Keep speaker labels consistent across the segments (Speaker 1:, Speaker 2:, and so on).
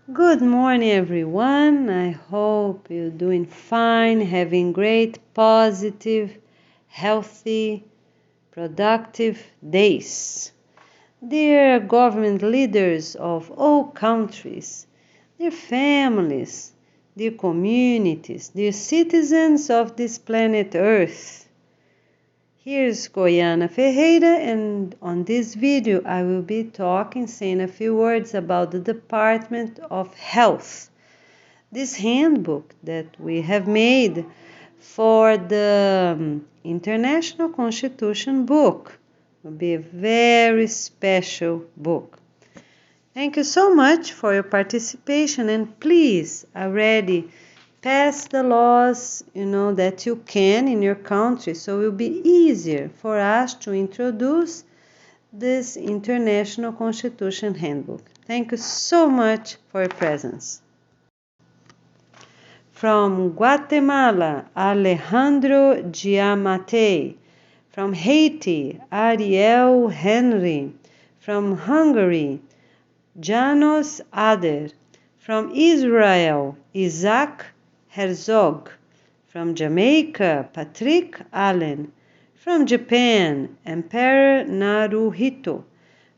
Speaker 1: Good morning, everyone. I hope you're doing fine, having great, positive, healthy, productive days. Dear government leaders of all countries, dear families, dear communities, dear citizens of this planet Earth, here's Goiana Ferreira, and on this video I will be saying a few words about the Department of Health. This handbook that we have made for the International Constitution book will be a very special book. Thank you so much for your participation, and please already pass the laws that you can in your country, so it will be easier for us to introduce this International Constitution Handbook. Thank you so much for your presence. From Guatemala, Alejandro Giamatti. From Haiti, Ariel Henry. From Hungary, Janos Ader. From Israel, Isaac Herzog. From Jamaica, Patrick Allen. From Japan, Emperor Naruhito.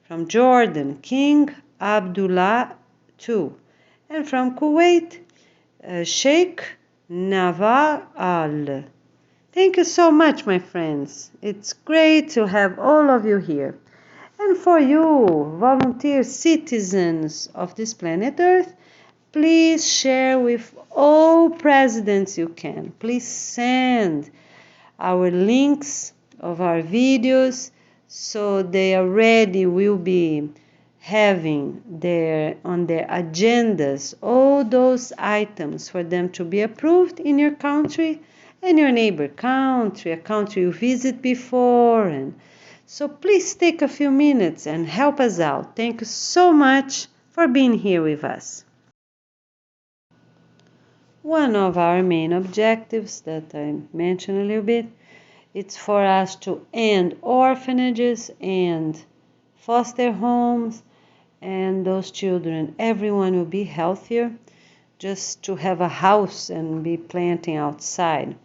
Speaker 1: From Jordan, King Abdullah II. And from Kuwait, Sheikh Nawaf Al. Thank you so much, my friends. It's great to have all of you here. And for you, volunteer citizens of this planet Earth, please share with all presidents you can. Please send our links of our videos so they already will be having on their agendas all those items for them to be approved in your country and your neighbor country, a country you visited before. And so please take a few minutes and help us out. Thank you so much for being here with us. One of our main objectives that I mentioned a little bit, it's for us to end orphanages and foster homes, and those children, everyone will be healthier just to have a house and be planting outside.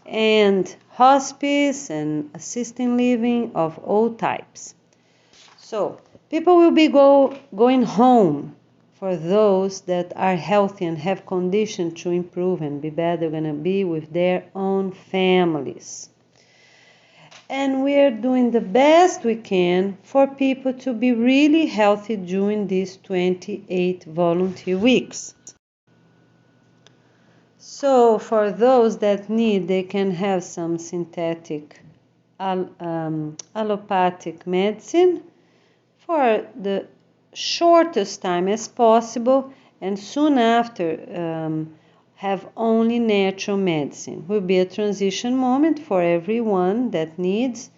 Speaker 1: And hospice and assisted living of all types. So people will be going home for those that are healthy and have conditions to improve and be better, going to be with their own families. And we are doing the best we can for people to be really healthy during these 28 volunteer weeks. So for those that need, they can have some synthetic allopathic medicine for the shortest time as possible, and soon after have only natural medicine. Will be a transition moment for everyone that needs,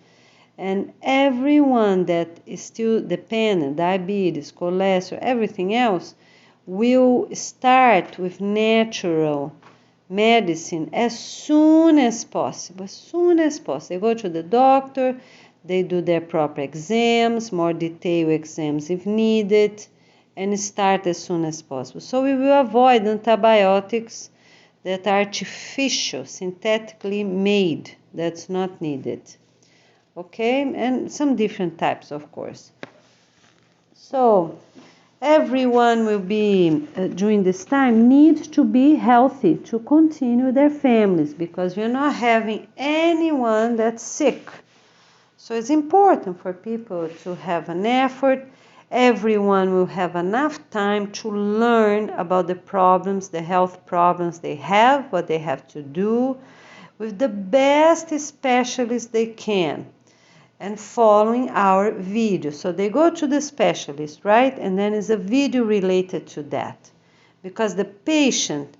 Speaker 1: and everyone that is still dependent, diabetes, cholesterol, everything else, will start with natural medicine as soon as possible. They go to the doctor, they do their proper exams, more detailed exams if needed, and start as soon as possible. So we will avoid antibiotics that are artificial, synthetically made, that's not needed. Okay, and some different types, of course. So everyone will be, during this time, needs to be healthy to continue their families, because we're not having anyone that's sick. So it's important for people to have an effort. Everyone will have enough time to learn about the problems, the health problems they have, what they have to do, with the best specialists they can, and following our video. So they go to the specialist, right? And then is a video related to that. Because the patient,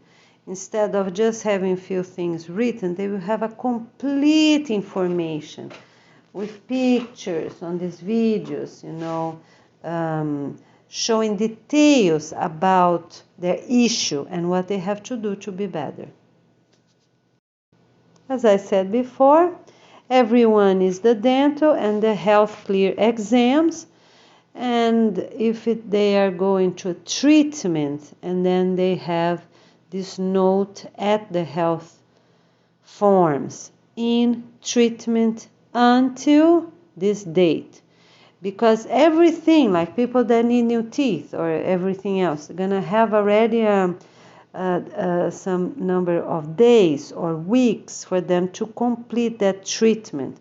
Speaker 1: instead of just having a few things written, they will have a complete information with pictures on these videos, showing details about their issue and what they have to do to be better. As I said before, everyone is the dental and the health clear exams, And if they are going to a treatment, and then they have this note at the health forms, in treatment until this date. Because everything, like people that need new teeth or everything else, they're gonna have already some number of days or weeks for them to complete that treatment.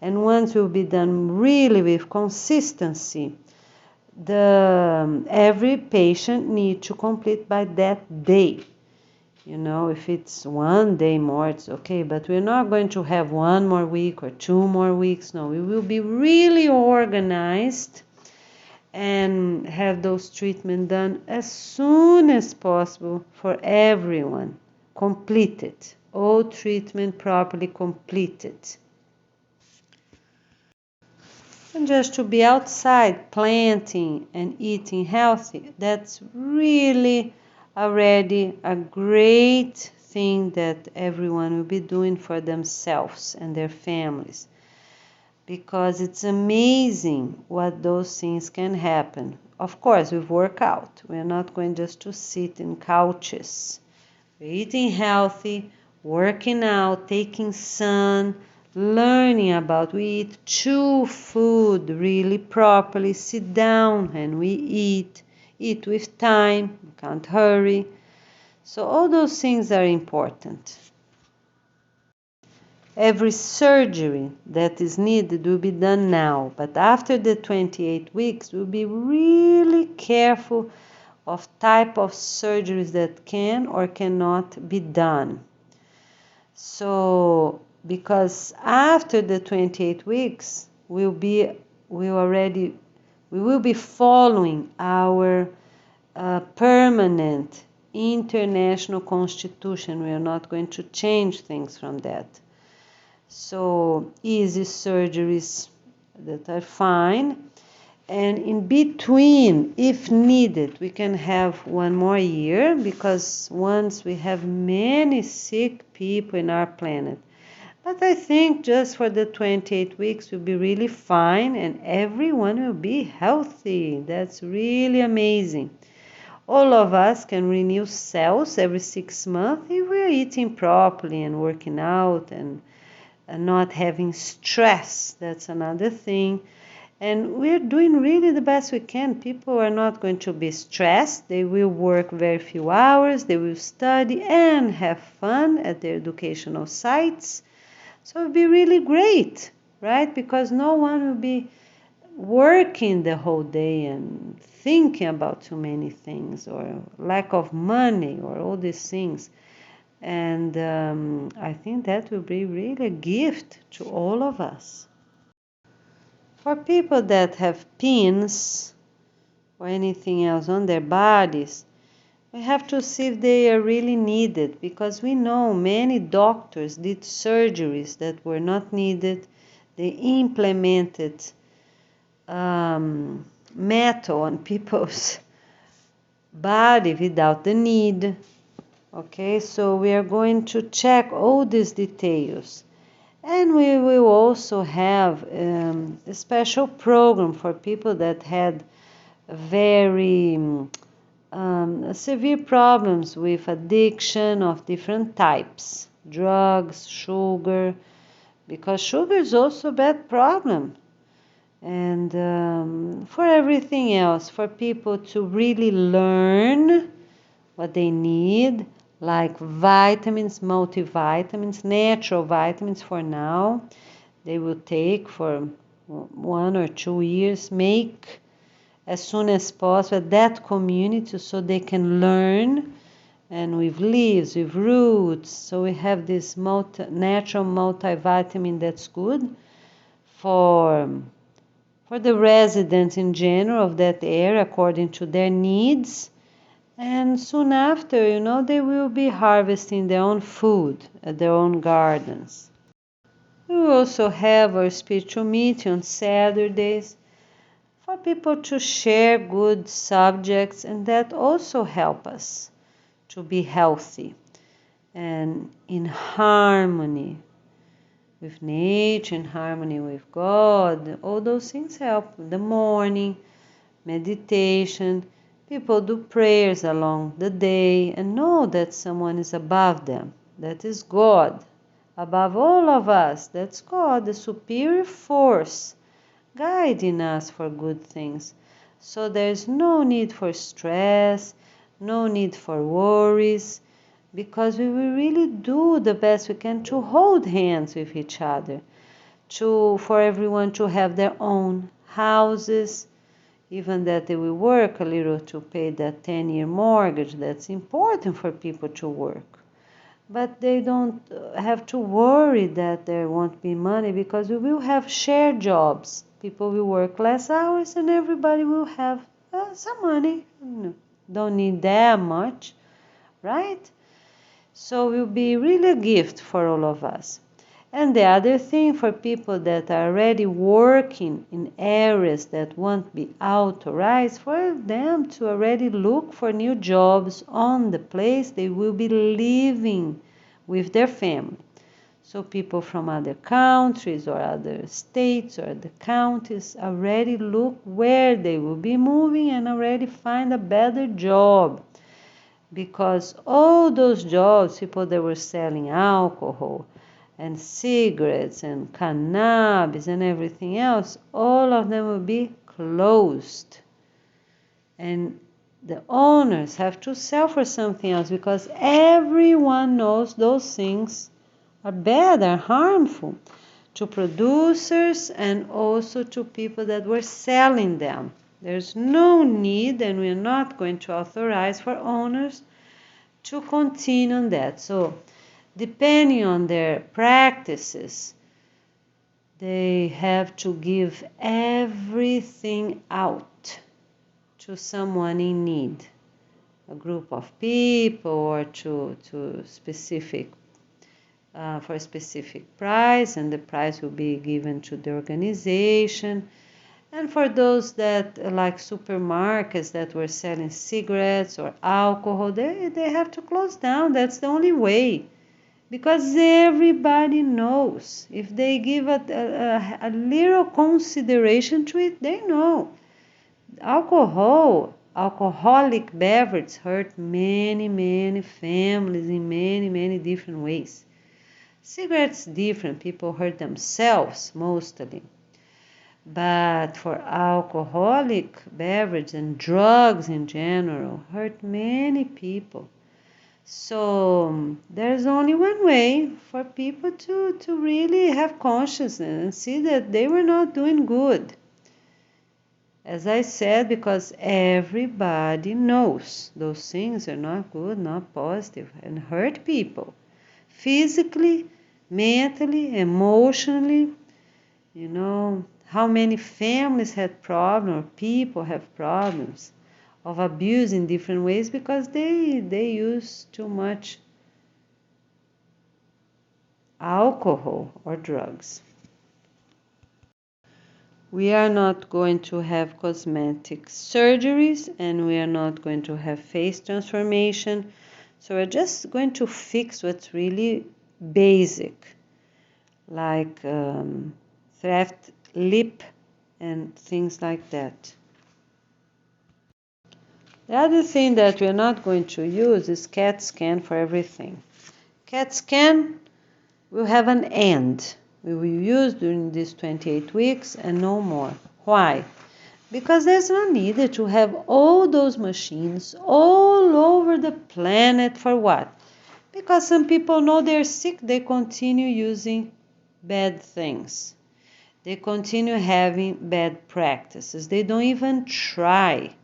Speaker 1: And once it will be done really with consistency, every patient needs to complete by that day. If it's one day more, it's okay, but we're not going to have one more week or 2 more weeks. No, we will be really organized and have those treatments done as soon as possible for everyone. Completed. All treatment properly completed. And just to be outside planting and eating healthy, that's really already a great thing that everyone will be doing for themselves and their families. Because it's amazing what those things can happen. Of course, we work out. We're not going just to sit in couches. We're eating healthy, working out, taking sun, learning about. We chew food really properly, sit down and we eat with time, we can't hurry. So all those things are important. Every surgery that is needed will be done now, but after the 28 weeks, we'll be really careful of type of surgeries that can or cannot be done. So, because after the 28 weeks, we will be following our permanent international constitution. We are not going to change things from that. So easy surgeries that are fine. And in between, if needed, we can have 1 more year, because once we have many sick people in our planet. But I think just for the 28 weeks will be really fine and everyone will be healthy. That's really amazing. All of us can renew cells every 6 months if we're eating properly and working out and not having stress. That's another thing. And we're doing really the best we can. People are not going to be stressed. They will work very few hours. They will study and have fun at their educational sites. So it'll be really great, right? Because no one will be working the whole day and thinking about too many things or lack of money or all these things. And I think that will be really a gift to all of us. For people that have pins or anything else on their bodies, we have to see if they are really needed, because we know many doctors did surgeries that were not needed. They implemented metal on people's body without the need. Okay, so we are going to check all these details. And we will also have a special program for people that had very severe problems with addiction of different types, drugs, sugar, because sugar is also a bad problem. And for everything else, for people to really learn what they need, like vitamins, multivitamins, natural vitamins for now. They will take for 1 or 2 years, make as soon as possible that community so they can learn, and with leaves, with roots. So we have this natural multivitamin that's good for the residents in general of that area according to their needs. And soon after, they will be harvesting their own food at their own gardens. We will also have our spiritual meeting on Saturdays for people to share good subjects, and that also help us to be healthy and in harmony with nature, in harmony with God. All those things help. In the morning, meditation. People do prayers along the day and know that someone is above them. That is God. Above all of us, that's God, the superior force, guiding us for good things. So there's no need for stress, no need for worries, because we will really do the best we can to hold hands with each other, for everyone to have their own houses, even that they will work a little to pay that 10-year mortgage. That's important for people to work. But they don't have to worry that there won't be money, because we will have shared jobs. People will work less hours and everybody will have some money. Don't need that much, right? So it will be really a gift for all of us. And the other thing, for people that are already working in areas that won't be authorized, for them to already look for new jobs on the place they will be living with their family. So people from other countries or other states or the counties already look where they will be moving and already find a better job. Because all those jobs, people that were selling alcohol and cigarettes and cannabis and everything else, all of them will be closed. And the owners have to sell for something else, because everyone knows those things are bad, are harmful to producers and also to people that were selling them. There's no need, and we're not going to authorize for owners to continue on that. So depending on their practices, they have to give everything out to someone in need, a group of people, or to specific for a specific price, and the price will be given to the organization. And for those that, like supermarkets that were selling cigarettes or alcohol, they have to close down. That's the only way. Because everybody knows. If they give a little consideration to it, they know. Alcoholic beverages hurt many, many families in many, many different ways. Cigarettes different. People hurt themselves mostly. But for alcoholic beverage and drugs in general, hurt many people. So there's only one way for people to really have consciousness and see that they were not doing good. As I said, because everybody knows those things are not good, not positive, and hurt people. Physically, mentally, emotionally. How many families had problems, or people have problems of abuse in different ways because they use too much alcohol or drugs. We are not going to have cosmetic surgeries, and we are not going to have face transformation. So we're just going to fix what's really basic, like cleft lip and things like that. The other thing that we're not going to use is CAT scan for everything. CAT scan will have an end. We will use during these 28 weeks and no more. Why? Because there's no need to have all those machines all over the planet. For what? Because some people know they're sick, they continue using bad things. They continue having bad practices. They don't even try.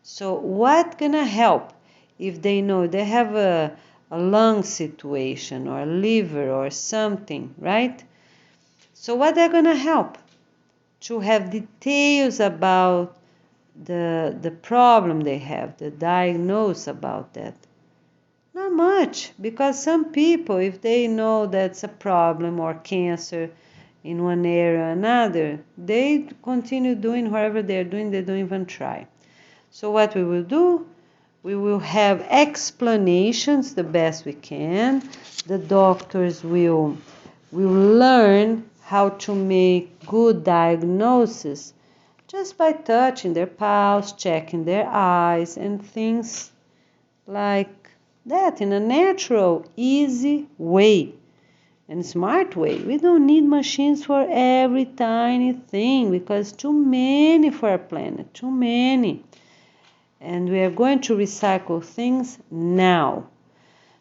Speaker 1: So what's gonna help if they know they have a lung situation or a liver or something, right? So what they're gonna help? To have details about the problem they have, the diagnosis about that. Not much, because some people, if they know that's a problem or cancer in one area or another, they continue doing whatever they're doing, they don't even try. So what we will do, we will have explanations the best we can. The doctors will learn how to make good diagnosis just by touching their pulse, checking their eyes, and things like that in a natural, easy way and smart way. We don't need machines for every tiny thing because too many for our planet, too many. And we are going to recycle things now.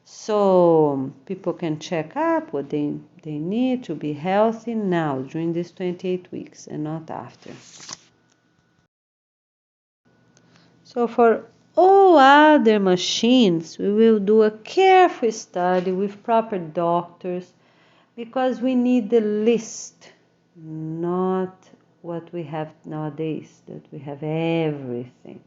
Speaker 1: So people can check up what they need to be healthy now during these 28 weeks and not after. So for all other machines, we will do a careful study with proper doctors because we need the list, not what we have nowadays, that we have everything.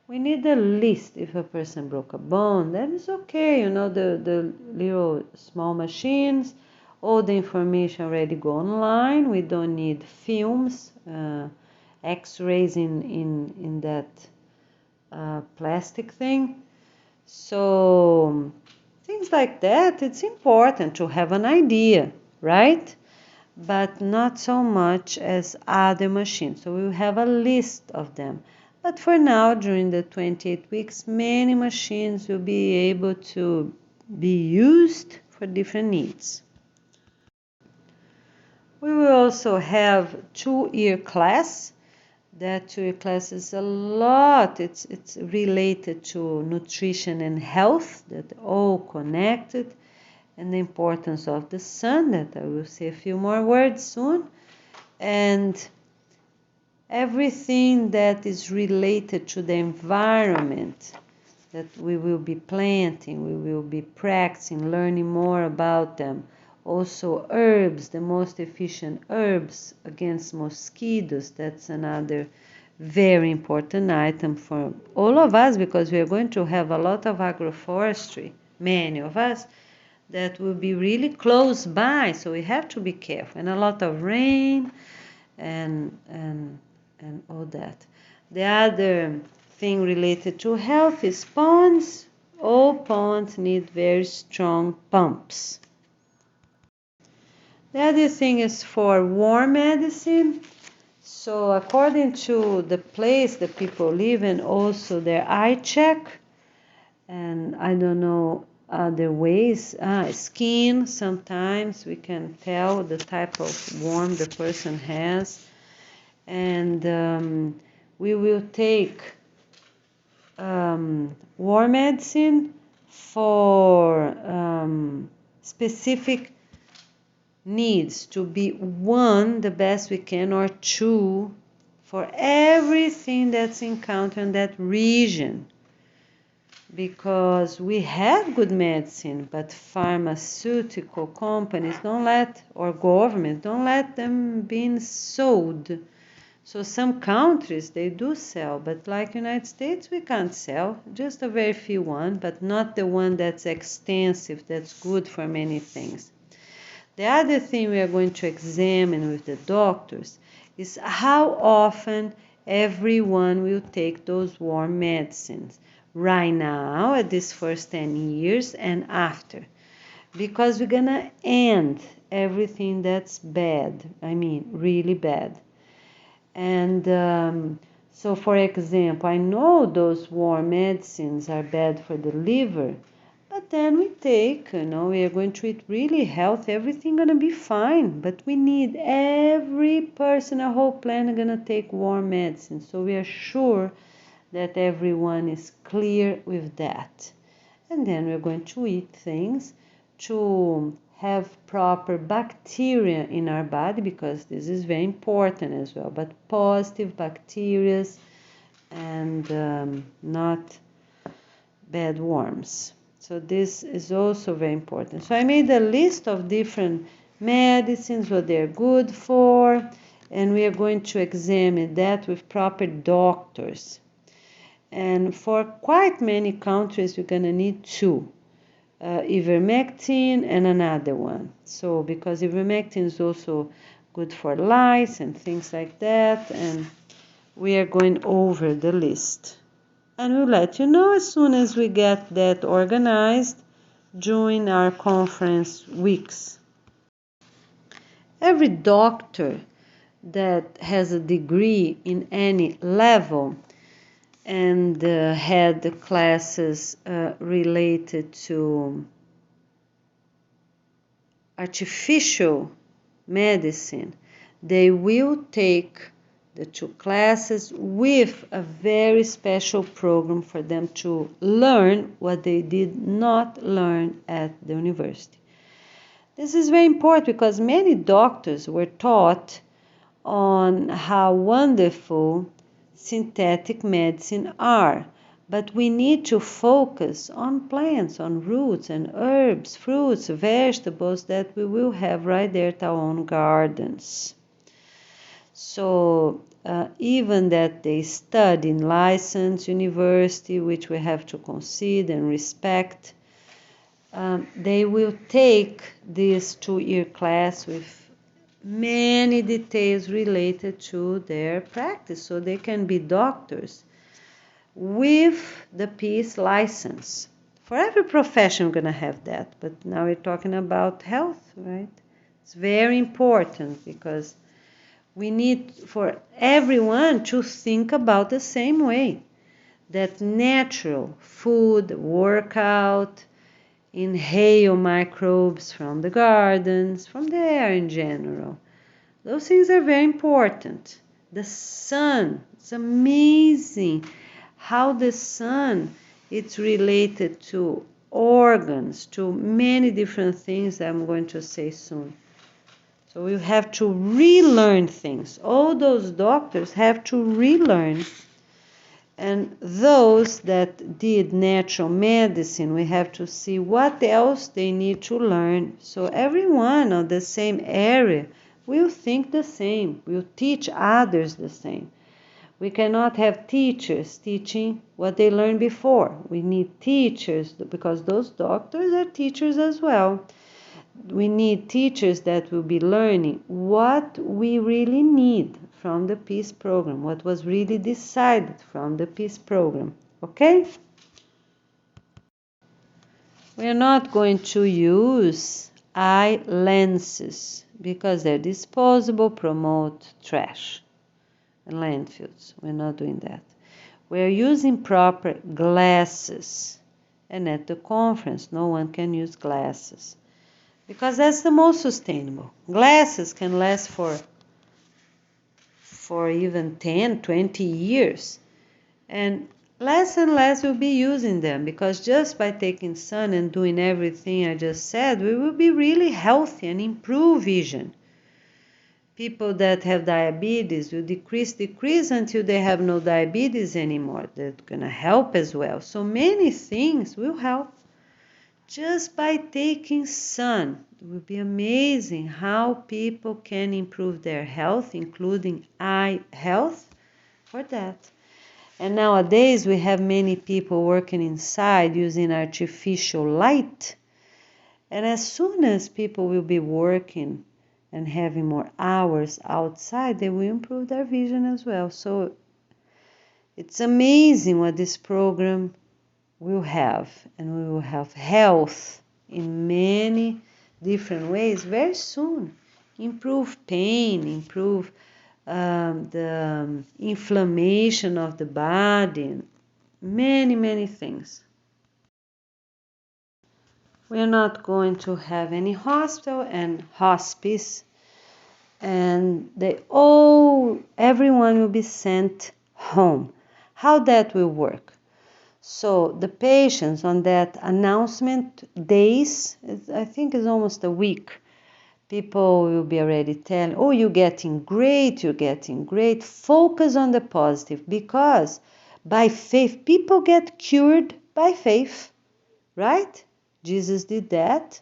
Speaker 1: We need a list. If a person broke a bone, that is okay. The little small machines, all the information already go online. We don't need films, x-rays in that plastic thing. So things like that, it's important to have an idea, right? But not so much as other machines. So we will have a list of them. But for now, during the 28 weeks, many machines will be able to be used for different needs. We will also have 2-year class. That 2-year class is a lot. It's related to nutrition and health, that all connected, and the importance of the sun, that I will say a few more words soon. And everything that is related to the environment that we will be planting, we will be practicing, learning more about them. Also herbs, the most efficient herbs against mosquitoes, that's another very important item for all of us because we are going to have a lot of agroforestry, many of us, that will be really close by, so we have to be careful, and a lot of rain and all that. The other thing related to health is ponds. All ponds need very strong pumps. The other thing is for warm medicine. So according to the place that people live in, also their eye check, and I don't know other ways. Skin, sometimes we can tell the type of warm the person has. And we will take warm medicine for specific needs, to be 1 the best we can, or 2 for everything that's encountered in that region, because we have good medicine, but pharmaceutical companies don't let, or government don't let them being sold. So some countries, they do sell, but like United States, we can't sell, just a very few one, but not the one that's extensive, that's good for many things. The other thing we are going to examine with the doctors is how often everyone will take those warm medicines, right now at this first 10 years and after, because we're gonna end everything that's bad, really bad. And so, for example, I know those warm medicines are bad for the liver, but then we take, we are going to eat really healthy, everything gonna be fine. But we need every person, a whole planet, gonna take warm medicine. So we are sure that everyone is clear with that. And then we're going to eat things to have proper bacteria in our body, because this is very important as well, but positive bacteria and not bad worms. So this is also very important. So I made a list of different medicines, what they're good for, and we are going to examine that with proper doctors. And for quite many countries, we're going to need 2. Ivermectin and another one. So because ivermectin is also good for lice and things like that, and we are going over the list. And we'll let you know as soon as we get that organized during our conference weeks. Every doctor that has a degree in any level and had the classes related to artificial medicine, they will take the 2 classes with a very special program for them to learn what they did not learn at the university. This is very important because many doctors were taught on how wonderful synthetic medicine are, but we need to focus on plants, on roots and herbs, fruits, vegetables that we will have right there at our own gardens. So even that they study in licensed university, which we have to consider and respect, they will take this 2-year class with many details related to their practice, so they can be doctors with the peace license. For every profession, we're going to have that, but now we're talking about health, right? It's very important because we need for everyone to think about the same way, that natural food, workout, inhale microbes from the gardens, from the air in general. Those things are very important. The sun, it's amazing how the sun it's related to organs, to many different things that I'm going to say soon. So we have to relearn things. All those doctors have to relearn. And those that did natural medicine, we have to see what else they need to learn. So everyone on the same area will think the same, will teach others the same. We cannot have teachers teaching what they learned before. We need teachers because those doctors are teachers as well. We need teachers that will be learning what we really need from the peace program, what was really decided from the peace program. Okay? We are not going to use eye lenses because they're disposable, promote trash and landfills. We're not doing that. We're using proper glasses. And at the conference, no one can use glasses because that's the most sustainable. Glasses can last for even 10, 20 years. And less we'll be using them because just by taking sun and doing everything I just said, we will be really healthy and improve vision. People that have diabetes will decrease until they have no diabetes anymore. That's going to help as well. So many things will help just by taking sun. It will be amazing how people can improve their health, including eye health, for that. And nowadays we have many people working inside using artificial light. And as soon as people will be working and having more hours outside, they will improve their vision as well. So it's amazing what this program will have. And we will have health in many different ways very soon. Improve pain, improve the inflammation of the body, many things. We are not going to have any hospital and hospice, and everyone will be sent home. How that will work? So the patients on that announcement days, I think is almost a week, people will be already telling, oh, you're getting great. Focus on the positive because by faith, people get cured by faith, right? Jesus did that.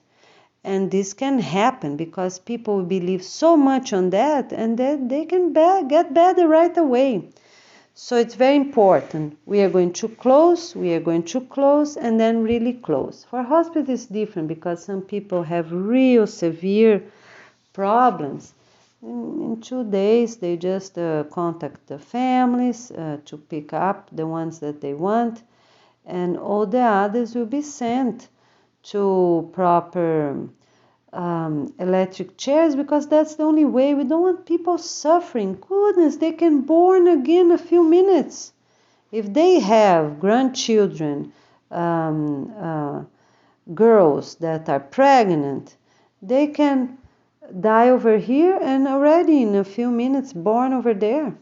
Speaker 1: And this can happen because people believe so much on that and that they can get better right away. So it's very important. We are going to close, and then really close. For hospital, it's different because some people have real severe problems. In 2 days, they just contact the families to pick up the ones that they want, and all the others will be sent to proper electric chairs because that's the only way. We don't want people suffering. Goodness, they can born again in a few minutes. If they have grandchildren, girls that are pregnant, they can die over here and already in a few minutes born over there.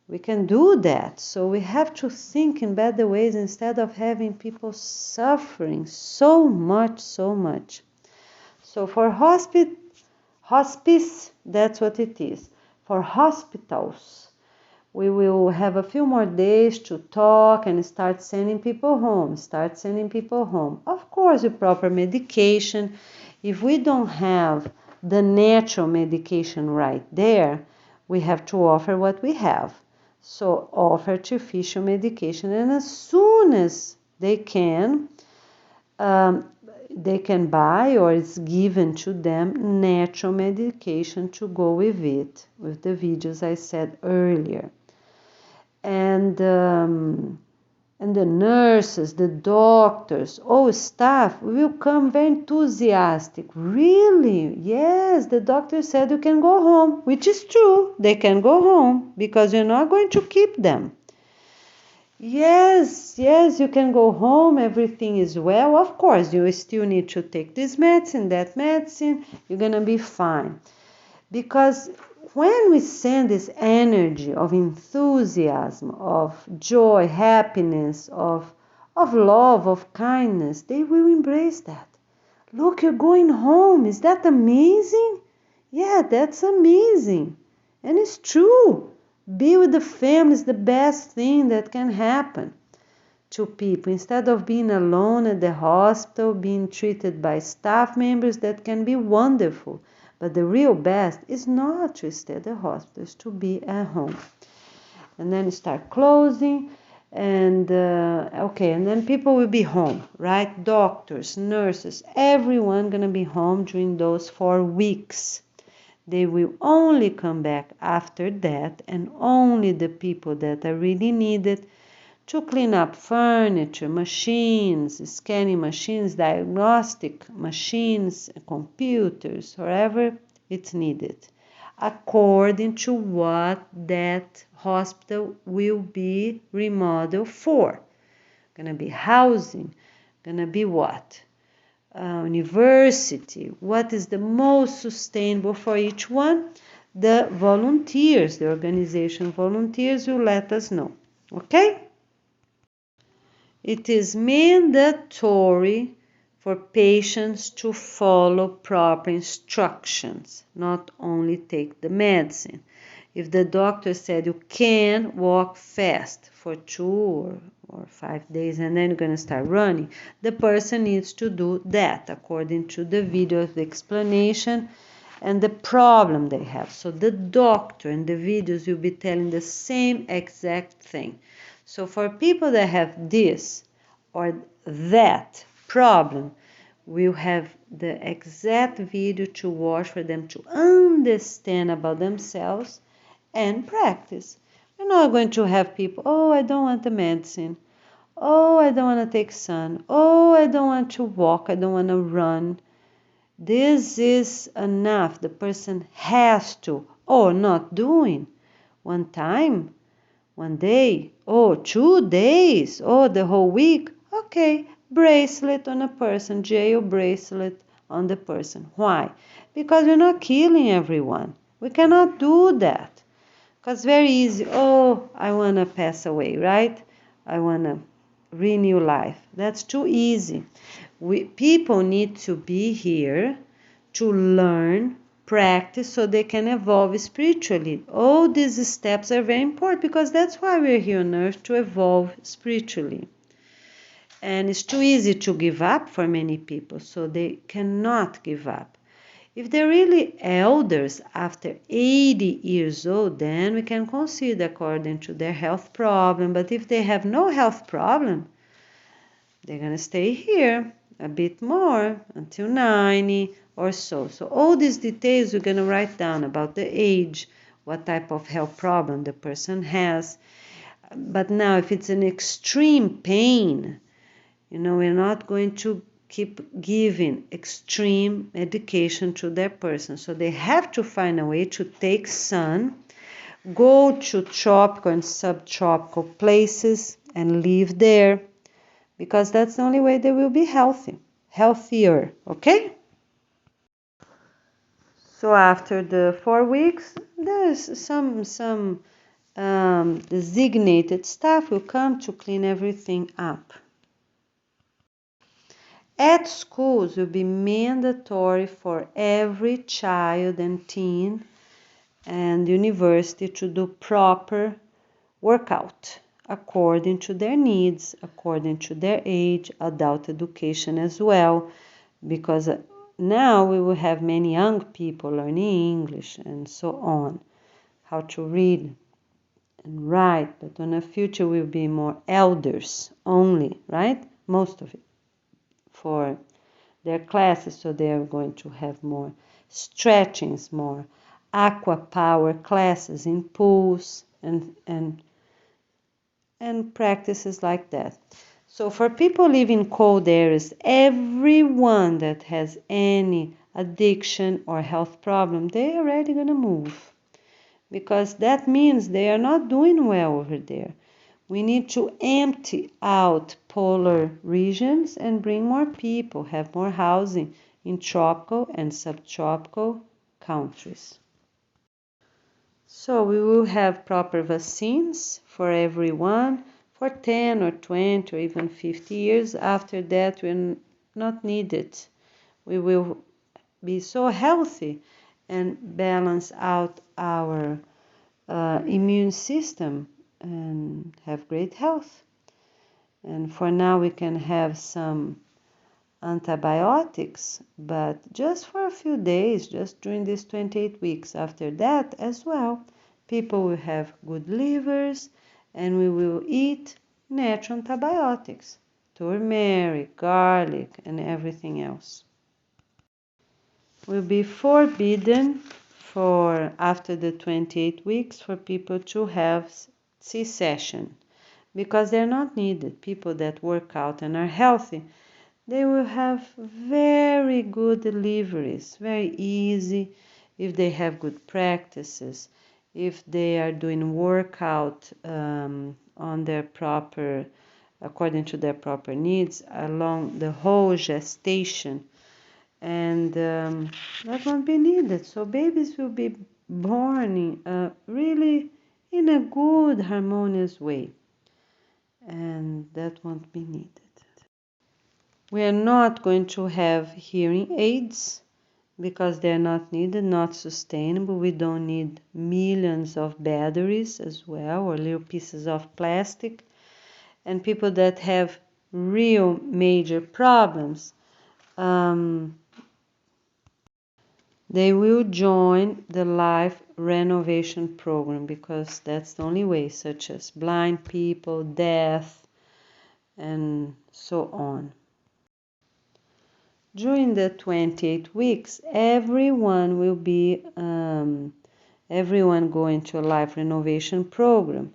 Speaker 1: We can do that. So we have to think in better ways instead of having people suffering so much. So for hospice, that's what it is. For hospitals, we will have a few more days to talk and start sending people home. Of course, with proper medication. If we don't have the natural medication right there, we have to offer what we have. So offer artificial medication, and as soon as they can buy or it's given to them natural medication to go with it, with the videos I said earlier. And the nurses, the doctors, all staff will come very enthusiastic. Really? Yes, the doctor said you can go home, which is true. They can go home because you're not going to keep them. Yes, you can go home. Everything is well. Of course, you still need to take this medicine, that medicine. You're going to be fine. Because when we send this energy of enthusiasm, of joy, happiness, of love, of kindness, they will embrace that. Look, you're going home. Is that amazing? Yeah, that's amazing. And it's true. Be with the family is the best thing that can happen to people. Instead of being alone at the hospital, being treated by staff members, that can be wonderful. But the real best is not to stay at the hospital, it's to be at home. And then start closing, and and then people will be home, right? Doctors, nurses, everyone gonna be home during those 4 weeks. They will only come back after that, and only the people that are really needed to clean up furniture, machines, scanning machines, diagnostic machines, computers, wherever it's needed, according to what that hospital will be remodeled for. Gonna be housing, gonna be what? University. What is the most sustainable for each one? The volunteers, the organization volunteers will let us know. Okay? It is mandatory for patients to follow proper instructions, not only take the medicine. If the doctor said you can walk fast for 2 or 5 days and then you're going to start running, the person needs to do that according to the video, the explanation, and the problem they have. So the doctor and the videos will be telling the same exact thing. So for people that have this or that problem, we'll have the exact video to watch for them to understand about themselves and practice. We're not going to have people, oh, I don't want the medicine. Oh, I don't want to take sun. Oh, I don't want to walk. I don't want to run. This is enough. The person has to, or not doing. One time, 1 day, 2 days, the whole week. Okay, bracelet on a person, jail bracelet on the person. Why? Because we're not killing everyone. We cannot do that. Because very easy, I want to pass away, right? I want to renew life. That's too easy. People need to be here to learn, practice, so they can evolve spiritually. All these steps are very important because that's why we're here on earth, to evolve spiritually. And it's too easy to give up for many people, so they cannot give up. If they're really elders after 80 years old, then we can consider according to their health problem. But if they have no health problem, they're going to stay here a bit more until 90 or so. So all these details we're going to write down about the age, what type of health problem the person has. But now if it's an extreme pain, we're not going to keep giving extreme medication to their person. So they have to find a way to take sun, go to tropical and subtropical places and live there, because that's the only way they will be healthier, okay? So after the 4 weeks, there's some designated staff will come to clean everything up. At schools, it will be mandatory for every child and teen and university to do proper workout according to their needs, according to their age, adult education as well, because now we will have many young people learning English and so on, how to read and write, but in the future will be more elders only, right? Most of it for their classes, so they are going to have more stretchings, more aqua power classes in pools and practices like that. So for people living in cold areas, everyone that has any addiction or health problem, they're already going to move, because that means they are not doing well over there. We need to empty out polar regions and bring more people, have more housing in tropical and subtropical countries. So we will have proper vaccines for everyone for 10 or 20 or even 50 years. After that, we're not needed. We will be so healthy and balance out our immune system and have great health. And for now we can have some antibiotics, but just for a few days, just during these 28 weeks. After that as well, people will have good livers and we will eat natural antibiotics, turmeric, garlic, and everything else. Will be forbidden for after the 28 weeks for people to have C-section, because they're not needed. People that work out and are healthy, they will have very good deliveries, very easy, if they have good practices, if they are doing workout on their proper, according to their proper needs along the whole gestation, and that won't be needed. So babies will be born really in a good, harmonious way, and that won't be needed. We are not going to have hearing aids because they're not needed, not sustainable. We don't need millions of batteries as well, or little pieces of plastic. And people that have real major problems, they will join the life renovation program, because that's the only way, such as blind people, deaf, and so on. During the 28 weeks, everyone will be everyone going to a life renovation program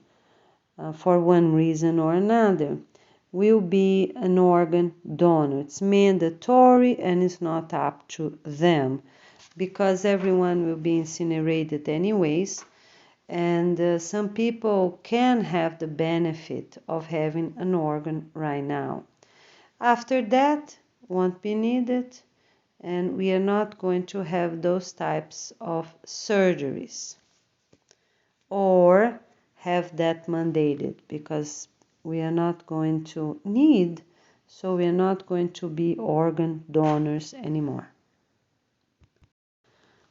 Speaker 1: for one reason or another will be an organ donor. It's mandatory and it's not up to them, because everyone will be incinerated anyways, and some people can have the benefit of having an organ right now. After that, won't be needed, and we are not going to have those types of surgeries or have that mandated, because we are not going to need, so we are not going to be organ donors anymore.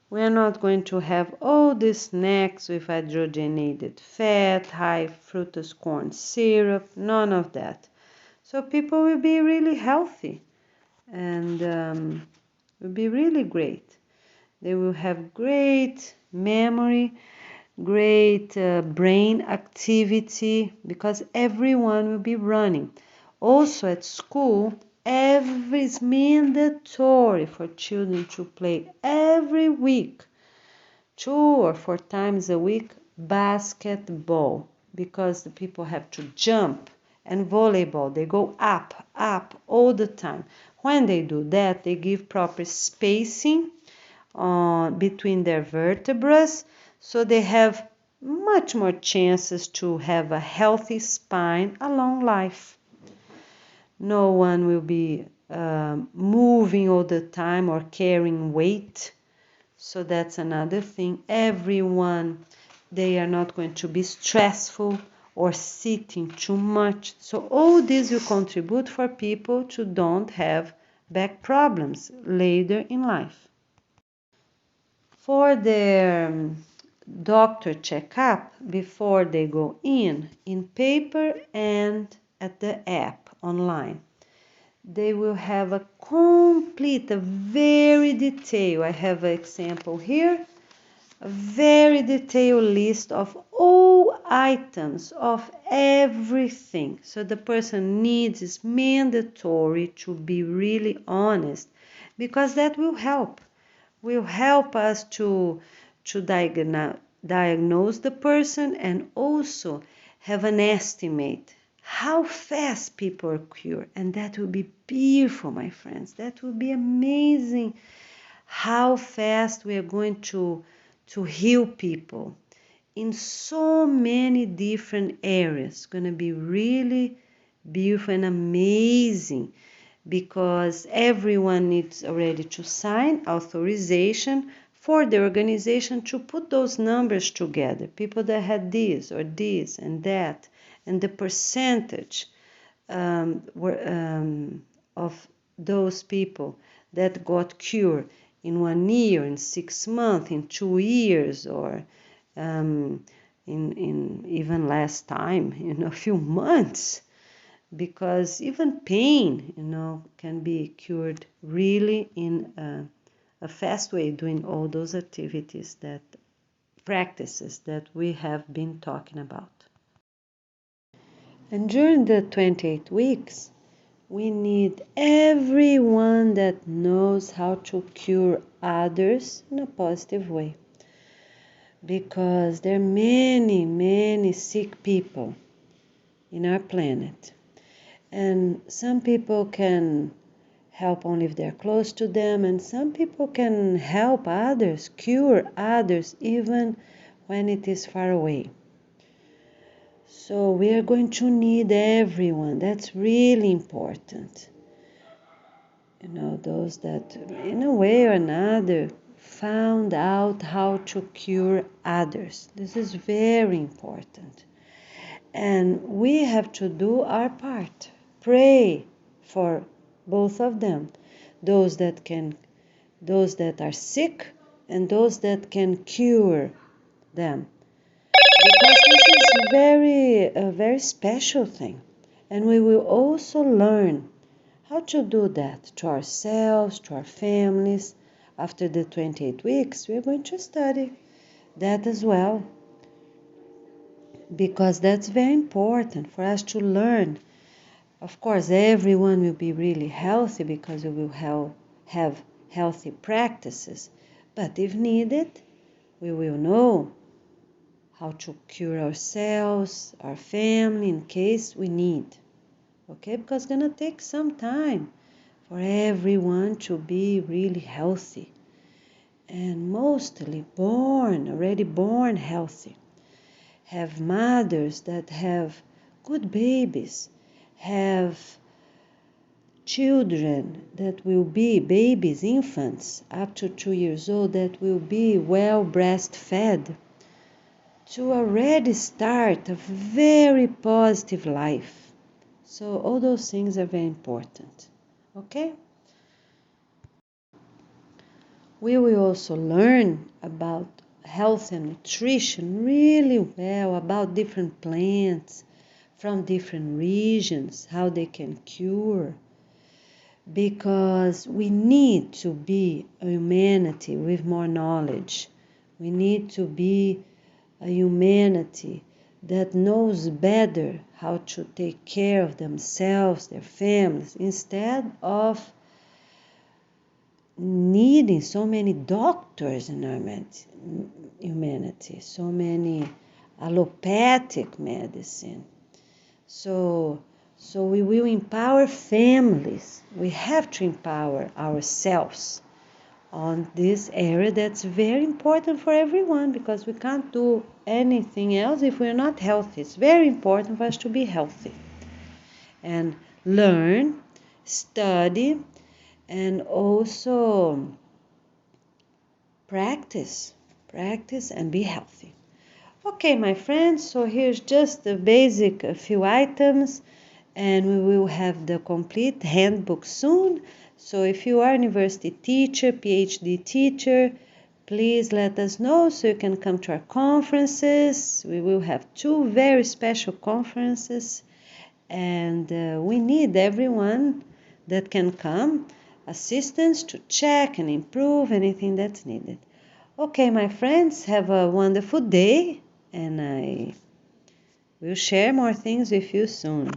Speaker 1: We are not going to have all these snacks with hydrogenated fat, high fructose corn syrup, none of that. So people will be really healthy and will be really great. They will have great memory, great brain activity, because everyone will be running. Also at school, it's mandatory for children to play every week, 2 or 4 times a week, basketball, because the people have to jump, and volleyball, they go up, up all the time. When they do that, they give proper spacing between their vertebrae, so they have much more chances to have a healthy spine along life. No one will be moving all the time or carrying weight. So that's another thing. Everyone, they are not going to be stressful or sitting too much. So all this will contribute for people to don't have back problems later in life. For their doctor checkup before they go in paper and at the app online, they will have a very detailed, I have an example here, a very detailed list of all items of everything. So the person needs, is mandatory to be really honest, because that will help us to diagnose the person, and also have an estimate how fast people are cured. And that will be beautiful, my friends. That will be amazing, how fast we are going to heal people in so many different areas. It's going to be really beautiful and amazing, because everyone needs already to sign authorization for the organization to put those numbers together. People that had this or this and that, and the percentage of those people that got cured in 1 year, in 6 months, in 2 years, or in even less time, a few months. Because even pain, can be cured really in a fast way, doing all those activities, practices that we have been talking about. And during the 28 weeks, we need everyone that knows how to cure others in a positive way. Because there are many, many sick people in our planet. And some people can help only if they're close to them, and some people can help others, cure others, even when it is far away. So we are going to need everyone. That's really important. Those that in a way or another found out how to cure others. This is very important. And we have to do our part. Pray for both of them. Those that are sick, and those that can cure them. Because this is a very special thing. And we will also learn how to do that to ourselves, to our families. After the 28 weeks, we're going to study that as well. Because that's very important for us to learn. Of course, everyone will be really healthy because we will have healthy practices. But if needed, we will know how to cure ourselves, our family, in case we need. Okay? Because it's going to take some time for everyone to be really healthy. And mostly already born healthy. Have mothers that have good babies. Have children that will be babies, infants, up to 2 years old, that will be well breastfed, to already start a very positive life. So all those things are very important. Okay? We will also learn about health and nutrition really well, about different plants from different regions, how they can cure. Because we need to be a humanity with more knowledge. We need to be a humanity that knows better how to take care of themselves, their families, instead of needing so many doctors in our humanity, so many allopathic medicine. So So we will empower families. We have to empower ourselves on this area that's very important for everyone, because we can't do anything else if we're not healthy. It's very important for us to be healthy and learn, study, and also practice and be healthy. Okay, my friends, so here's just the basic few items, and we will have the complete handbook soon. So if you are a university teacher, PhD teacher, please let us know so you can come to our conferences. We will have 2 very special conferences, and we need everyone that can come, assistance to check and improve anything that's needed. Okay, my friends, have a wonderful day, and I will share more things with you soon.